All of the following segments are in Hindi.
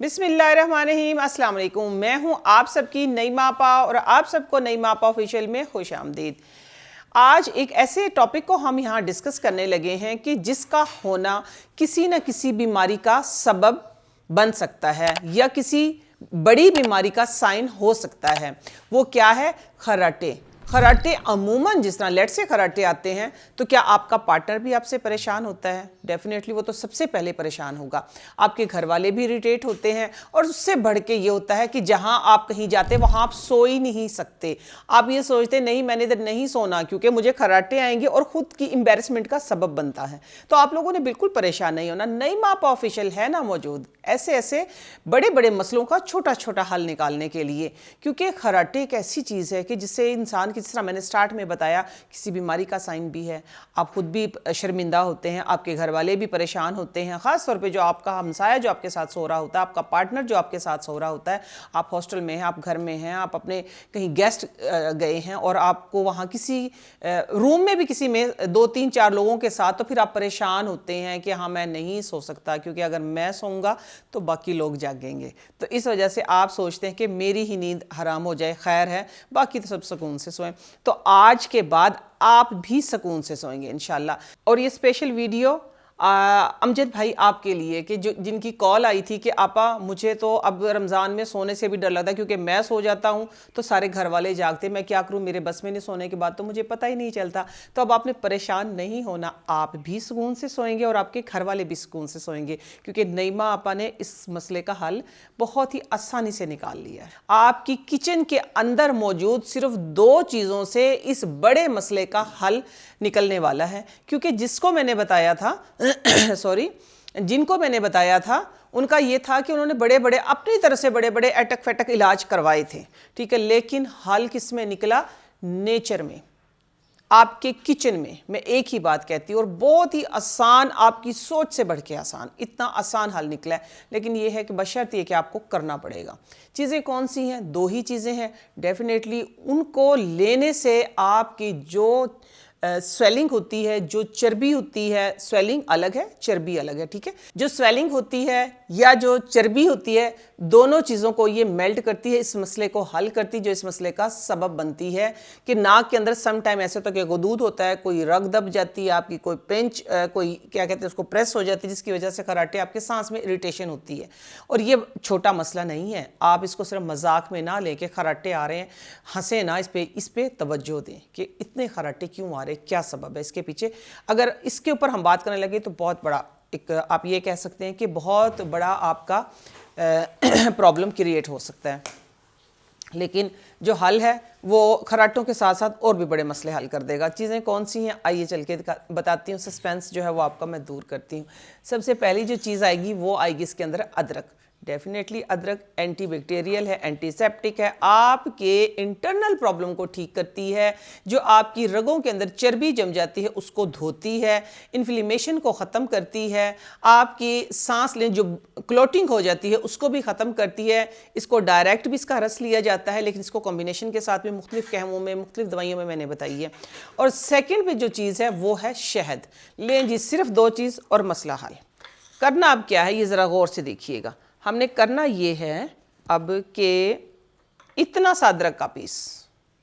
बिस्मिल्लाहिर्रहमानिर्रहीम, अस्सलाम वालेकुम। मैं हूं आप सबकी नईमा आपा और आप सबको नईमा आपा ऑफिशियल में खुश आमदीद। आज एक ऐसे टॉपिक को हम यहाँ डिस्कस करने लगे हैं कि जिसका होना किसी न किसी बीमारी का सबब बन सकता है या किसी बड़ी बीमारी का साइन हो सकता है। वो क्या है? खर्राटे। खर्राटे अमूमन जिस तरह लेट से खर्राटे आते हैं तो क्या आपका पार्टनर भी आपसे परेशान होता है? डेफिनेटली वो तो सबसे पहले परेशान होगा। आपके घर वाले भी इरिटेट होते हैं और उससे बढ़ के ये होता है कि जहां आप कहीं जाते वहां आप सो ही नहीं सकते। आप ये सोचते नहीं मैंने इधर नहीं सोना क्योंकि मुझे खर्राटे आएंगे और खुद की एम्बेरसमेंट का सबब बनता है। तो आप लोगों ने बिल्कुल परेशान नहीं होना। नईमा आपा ऑफिशियल है ना मौजूद ऐसे ऐसे बड़े बड़े मसलों का छोटा छोटा हल निकालने के लिए, क्योंकि खर्राटे एक ऐसी चीज़ है कि जिससे इंसान जिस तरह मैंने स्टार्ट में बताया किसी बीमारी का साइन भी है। आप खुद भी शर्मिंदा होते हैं, आपके घर वाले भी परेशान होते हैं, ख़ास तौर पे जो आपका हमसाया जो आपके साथ सो रहा होता है, आपका पार्टनर जो आपके साथ सो रहा होता है। आप हॉस्टल में हैं, आप घर में हैं, आप अपने कहीं गेस्ट गए हैं और आपको वहाँ किसी रूम में भी किसी में 2-3-4 लोगों के साथ, तो फिर आप परेशान होते हैं कि हाँ मैं नहीं सो सकता क्योंकि अगर मैं सोऊंगा तो बाकी लोग जागेंगे। तो इस वजह से आप सोचते हैं कि मेरी ही नींद हराम हो जाए, खैर है बाकी तो सब सुकून से सोएं। तो आज के बाद आप भी सुकून से सोएंगे इंशाल्लाह। और ये स्पेशल वीडियो अमजद भाई आपके लिए कि जो जिनकी कॉल आई थी कि आपा मुझे तो अब रमज़ान में सोने से भी डर लगता है क्योंकि मैं सो जाता हूँ तो सारे घर वाले जागते, मैं क्या करूँ, मेरे बस में नहीं सोने के बाद तो मुझे पता ही नहीं चलता। तो अब आपने परेशान नहीं होना, आप भी सुकून से सोएंगे और आपके घर वाले भी सुकून से सोएंगे क्योंकि नईमा आपा ने इस मसले का हल बहुत ही आसानी से निकाल लिया है। आपकी किचन के अंदर मौजूद सिर्फ 2 चीज़ों से इस बड़े मसले का हल निकलने वाला है। क्योंकि जिसको मैंने बताया था जिनको मैंने बताया था उनका ये था कि उन्होंने बड़े बड़े अपनी तरह से बड़े बड़े अटक फटक इलाज करवाए थे, ठीक है, लेकिन हल किस में निकला? नेचर में, आपके किचन में। मैं एक ही बात कहती हूँ और बहुत ही आसान, आपकी सोच से बढ़ के आसान, इतना आसान हल निकला है। लेकिन ये है कि बशर्त ये कि आपको करना पड़ेगा। चीज़ें कौन सी हैं? 2 ही चीज़ें हैं। डेफिनेटली उनको लेने से आपकी जो स्वेलिंग होती है, जो चर्बी होती है, स्वेलिंग अलग है चर्बी अलग है, ठीक है, जो स्वेलिंग होती है या जो चर्बी होती है, दोनों चीज़ों को ये मेल्ट करती है, इस मसले को हल करती है, जो इस मसले का सबब बनती है कि नाक के अंदर सम टाइम ऐसे तो कि गदूद होता है, कोई रग दब जाती है आपकी, कोई पेंच कोई क्या कहते हैं उसको प्रेस हो जाती है, जिसकी वजह से खर्राटे आपके सांस में इरिटेशन होती है। और ये छोटा मसला नहीं है, आप इसको सिर्फ मजाक में ना लेके खर्राटे आ रहे हैं हंसे ना, इस पे तवज्जो दें कि इतने खर्राटे क्यों आ रहे, क्या सबब है इसके पीछे। अगर इसके ऊपर हम बात करने लगे तो बहुत बड़ा एक आप ये कह सकते हैं कि बहुत बड़ा आपका प्रॉब्लम क्रिएट हो सकता है। लेकिन जो हल है वो खर्राटों के साथ साथ और भी बड़े मसले हल कर देगा। चीज़ें कौन सी हैं आइए चल के बताती हूँ, सस्पेंस जो है वो आपका मैं दूर करती हूँ। सबसे पहली जो चीज़ आएगी वो आएगी इसके अंदर अदरक। डेफिनेटली अदरक एंटीबैक्टीरियल है, एंटीसेप्टिक है, आपके इंटरनल प्रॉब्लम को ठीक करती है, जो आपकी रगों के अंदर चर्बी जम जाती है उसको धोती है, इन्फ्लेमेशन को ख़त्म करती है, आपकी सांस लेने जो क्लोटिंग हो जाती है उसको भी ख़त्म करती है। इसको डायरेक्ट भी इसका रस लिया जाता है, लेकिन इसको कॉम्बिनेशन के साथ भी मुख्तलिफ कहवों में मुख्तलिफ दवाइयों में मैंने बताई है। और सेकेंड पे जो चीज़ है वो है शहद। लें जी, सिर्फ 2 चीज़ और मसला हल। करना अब क्या है ये ज़रा गौर से देखिएगा। हमने करना ये है अब कि इतना सा अदरक का पीस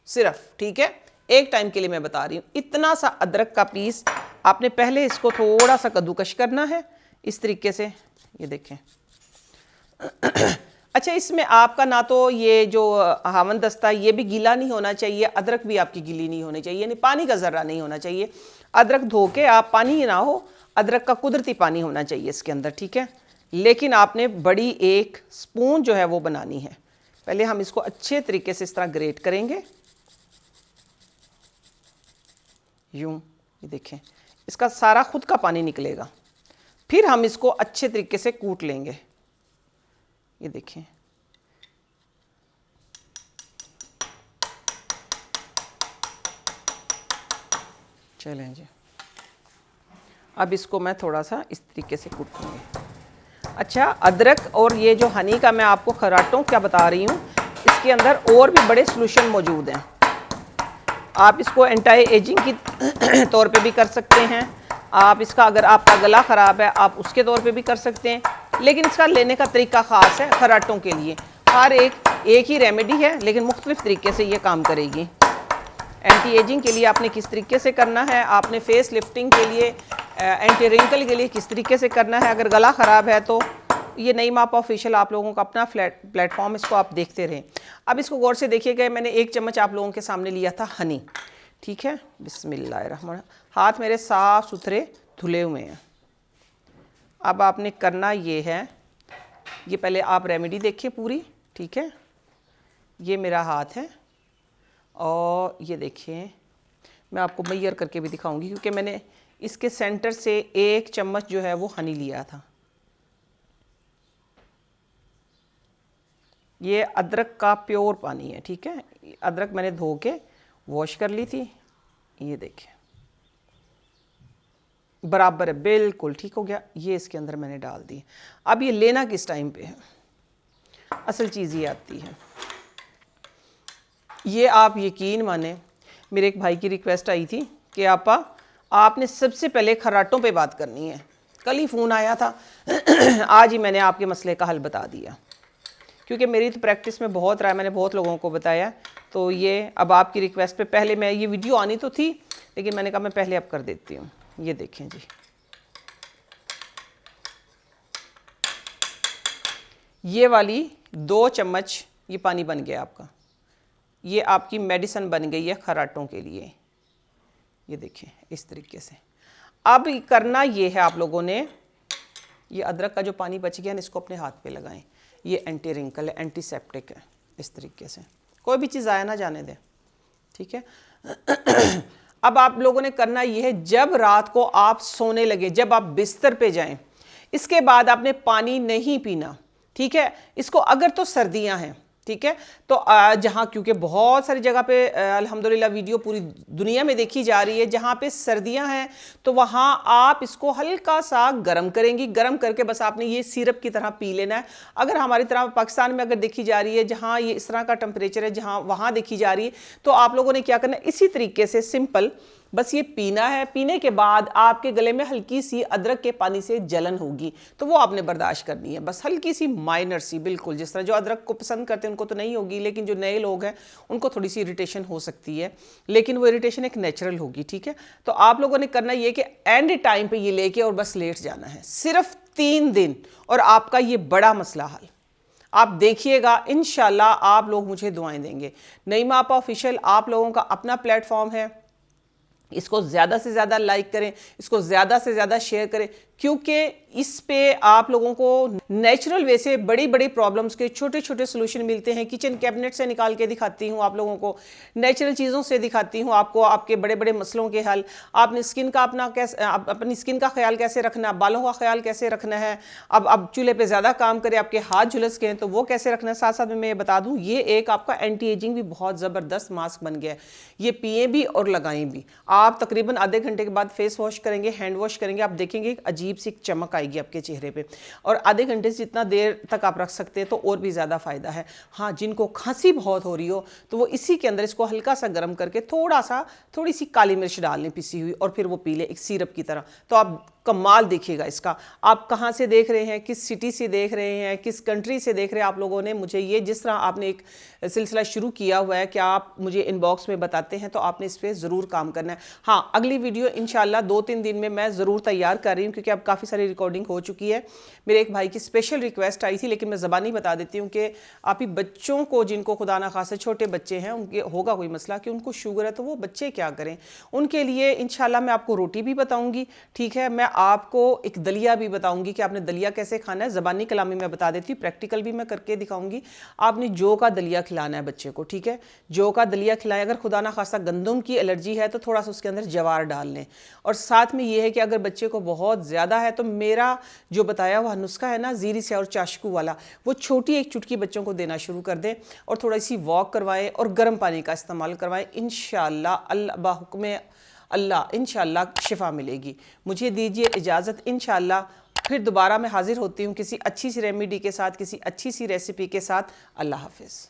सिर्फ, ठीक है, एक टाइम के लिए मैं बता रही हूँ, इतना सा अदरक का पीस आपने पहले इसको थोड़ा सा कद्दूकश करना है इस तरीके से, ये देखें। अच्छा, इसमें आपका ना तो ये जो हावन दस्ता ये भी गीला नहीं होना चाहिए, अदरक भी आपकी गीली नहीं होनी चाहिए, यानी पानी का ज़र्रा नहीं होना चाहिए। अदरक धो के आप पानी ना हो, अदरक का कुदरती पानी होना चाहिए इसके अंदर, ठीक है। लेकिन आपने बड़ी 1 स्पून जो है वो बनानी है। पहले हम इसको अच्छे तरीके से इस तरह ग्रेट करेंगे, यूं, ये देखें, इसका सारा खुद का पानी निकलेगा। फिर हम इसको अच्छे तरीके से कूट लेंगे, ये देखें। चलें जी, अब इसको मैं थोड़ा सा इस तरीके से कूटूंगी। अच्छा, अदरक और ये जो हनी का मैं आपको खर्राटों क्या बता रही हूँ, इसके अंदर और भी बड़े सॉल्यूशन मौजूद हैं। आप इसको एंटी एजिंग की तौर पे भी कर सकते हैं, आप इसका अगर आपका गला ख़राब है आप उसके तौर पे भी कर सकते हैं, लेकिन इसका लेने का तरीका ख़ास है खर्राटों के लिए। हर एक ही रेमेडी है लेकिन मुख्तलिफ तरीके से ये काम करेगी। एंटी एजिंग के लिए आपने किस तरीके से करना है, आपने फेस लिफ्टिंग के लिए, एंटी रिंकल के लिए किस तरीके से करना है। अगर गला ख़राब है तो ये नई माप ऑफिशियल आप लोगों का अपना प्लेटफॉर्म, इसको आप देखते रहें। अब इसको गौर से देखिएगा, मैंने 1 चम्मच आप लोगों के सामने लिया था हनी, ठीक है। बिस्मिल्लाहिर्रहमान, हाथ मेरे साफ़ सुथरे धुले हुए हैं। अब आपने करना ये है, ये पहले आप रेमेडी देखिए पूरी, ठीक है। ये मेरा हाथ है और ये देखिए, मैं आपको मैयर करके भी दिखाऊंगी क्योंकि मैंने इसके सेंटर से 1 चम्मच जो है वो हनी लिया था। ये अदरक का प्योर पानी है, ठीक है। अदरक मैंने धो के वॉश कर ली थी, ये देखिए बराबर है, बिल्कुल ठीक हो गया। ये इसके अंदर मैंने डाल दी। अब ये लेना किस टाइम पे है, असल चीज़ ये आती है। ये आप यकीन माने, मेरे एक भाई की रिक्वेस्ट आई थी कि आपा आपने सबसे पहले खर्राटों पे बात करनी है। कल ही फ़ोन आया था आज ही मैंने आपके मसले का हल बता दिया, क्योंकि मेरी तो प्रैक्टिस में बहुत रहा है, मैंने बहुत लोगों को बताया। तो ये अब आपकी रिक्वेस्ट पे पहले मैं, ये वीडियो आनी तो थी लेकिन मैंने कहा मैं पहले अब कर देती हूँ। ये देखें जी, ये वाली 2 चम्मच ये पानी बन गया आपका। ये आपकी मेडिसिन बन गई है खर्राटों के लिए। ये देखिए इस तरीके से। अब करना ये है, आप लोगों ने ये अदरक का जो पानी बच गया ना, इसको अपने हाथ पे लगाएं। ये एंटी रिंकल है, एंटीसेप्टिक है। इस तरीके से कोई भी चीज़ आया ना जाने दें, ठीक है। अब आप लोगों ने करना ये है, जब रात को आप सोने लगे, जब आप बिस्तर पे जाएं, इसके बाद आपने पानी नहीं पीना, ठीक है। इसको अगर तो सर्दियां हैं, ठीक है, तो जहाँ, क्योंकि बहुत सारी जगह पे अल्हम्दुलिल्लाह वीडियो पूरी दुनिया में देखी जा रही है, जहाँ पे सर्दियां हैं तो वहाँ आप इसको हल्का सा गर्म करेंगी। गर्म करके बस आपने ये सिरप की तरह पी लेना है। अगर हमारी तरह पाकिस्तान में अगर देखी जा रही है, जहाँ ये इस तरह का टेम्परेचर है, जहाँ वहाँ देखी जा रही है, तो आप लोगों ने क्या करना है, इसी तरीके से सिंपल बस ये पीना है। पीने के बाद आपके गले में हल्की सी अदरक के पानी से जलन होगी, तो वो आपने बर्दाश्त करनी है, बस हल्की सी, माइनर सी, बिल्कुल। जिस तरह जो अदरक को पसंद करते हैं उनको तो नहीं होगी, लेकिन जो नए लोग हैं उनको थोड़ी सी इरिटेशन हो सकती है, लेकिन वो इरिटेशन एक नेचुरल होगी, ठीक है। तो आप लोगों ने करना ये कि एंड टाइम पर ये लेके और बस लेट जाना है, सिर्फ 3 दिन, और आपका ये बड़ा मसला हल। आप देखिएगा, इंशाल्लाह आप लोग मुझे दुआएं देंगे। नई मापा ऑफिशियल आप लोगों का अपना प्लेटफॉर्म है, इसको ज़्यादा से ज़्यादा लाइक करें, इसको ज़्यादा से ज़्यादा शेयर करें, क्योंकि इस पे आप लोगों को नेचुरल वे से बड़ी बड़ी प्रॉब्लम्स के छोटे छोटे सोल्यूशन मिलते हैं। किचन कैबिनेट से निकाल के दिखाती हूँ आप लोगों को, नेचुरल चीज़ों से दिखाती हूँ आपको आपके बड़े बड़े मसलों के हल। आपने स्किन का अपनी स्किन का ख्याल कैसे रखना, बालों का ख्याल कैसे रखना है, अब चूल्हे पर ज़्यादा काम करें, आपके हाथ झुलस गए तो वो कैसे रखना है। साथ साथ में मैं ये बता दूँ, ये एक आपका एंटी एजिंग भी बहुत ज़बरदस्त मास्क बन गया है। ये पिए भी और लगाएं भी। आप तकरीबन आधे घंटे के बाद फेस वॉश करेंगे, हैंड वॉश करेंगे, आप देखेंगे एक अजीब सी चमक आएगी आपके चेहरे पे, और आधे घंटे से जितना देर तक आप रख सकते हैं तो और भी ज़्यादा फ़ायदा है। हाँ, जिनको खांसी बहुत हो रही हो तो वो इसी के अंदर इसको हल्का सा गर्म करके थोड़ी सी काली मिर्च डाल लें पिसी हुई, और फिर वो पी लें एक सिरप की तरह, तो आप कमाल देखिएगा इसका। आप कहाँ से देख रहे हैं, किस सिटी से देख रहे हैं, किस कंट्री से देख रहे हैं आप लोगों ने, मुझे ये जिस तरह आपने एक सिलसिला शुरू किया हुआ है कि आप मुझे इनबॉक्स में बताते हैं, तो आपने इस पर ज़रूर काम करना है। हाँ, अगली वीडियो इंशाल्लाह 2-3 दिन में मैं ज़रूर तैयार कर रही हूँ, क्योंकि अब काफ़ी सारी रिकॉर्डिंग हो चुकी है। मेरे एक भाई की स्पेशल रिक्वेस्ट आई थी, लेकिन मैं ज़बानी बता देती हूँ कि आप ही बच्चों को, जिनको खुदा ना खासे छोटे बच्चे हैं, उनके होगा कोई मसला कि उनको शुगर है, तो वो बच्चे क्या करें, उनके लिए इंशाल्लाह मैं आपको रोटी भी बताऊँगी, ठीक है। मैं आपको एक दलिया भी बताऊंगी कि आपने दलिया कैसे खाना है। ज़बानी कलामी में बता देती हूँ, प्रैक्टिकल भी मैं करके दिखाऊंगी। आपने जौ का दलिया खिलाना है बच्चे को, ठीक है। जौ का दलिया खिलाएं। अगर खुदा ना खासा गंदम की एलर्जी है तो थोड़ा सा उसके अंदर जवार डाल लें। और साथ में ये है कि अगर बच्चे को बहुत ज़्यादा है तो मेरा जो बताया हुआ नुस्खा है ना, जीरी से और चाशकू वाला, वो छोटी एक चुटकी बच्चों को देना शुरू कर दें, और थोड़ी सी वॉक करवाएं और गर्म पानी का इस्तेमाल करवाएं। इंशाअल्लाह अल्लाह बाहुक्म अल्लाह इंशाअल्लाह शिफा मिलेगी। मुझे दीजिए इजाज़त, इंशाअल्लाह फिर दोबारा मैं हाजिर होती हूँ किसी अच्छी सी रेमेडी के साथ, किसी अच्छी सी रेसिपी के साथ। अल्लाह हाफिज़।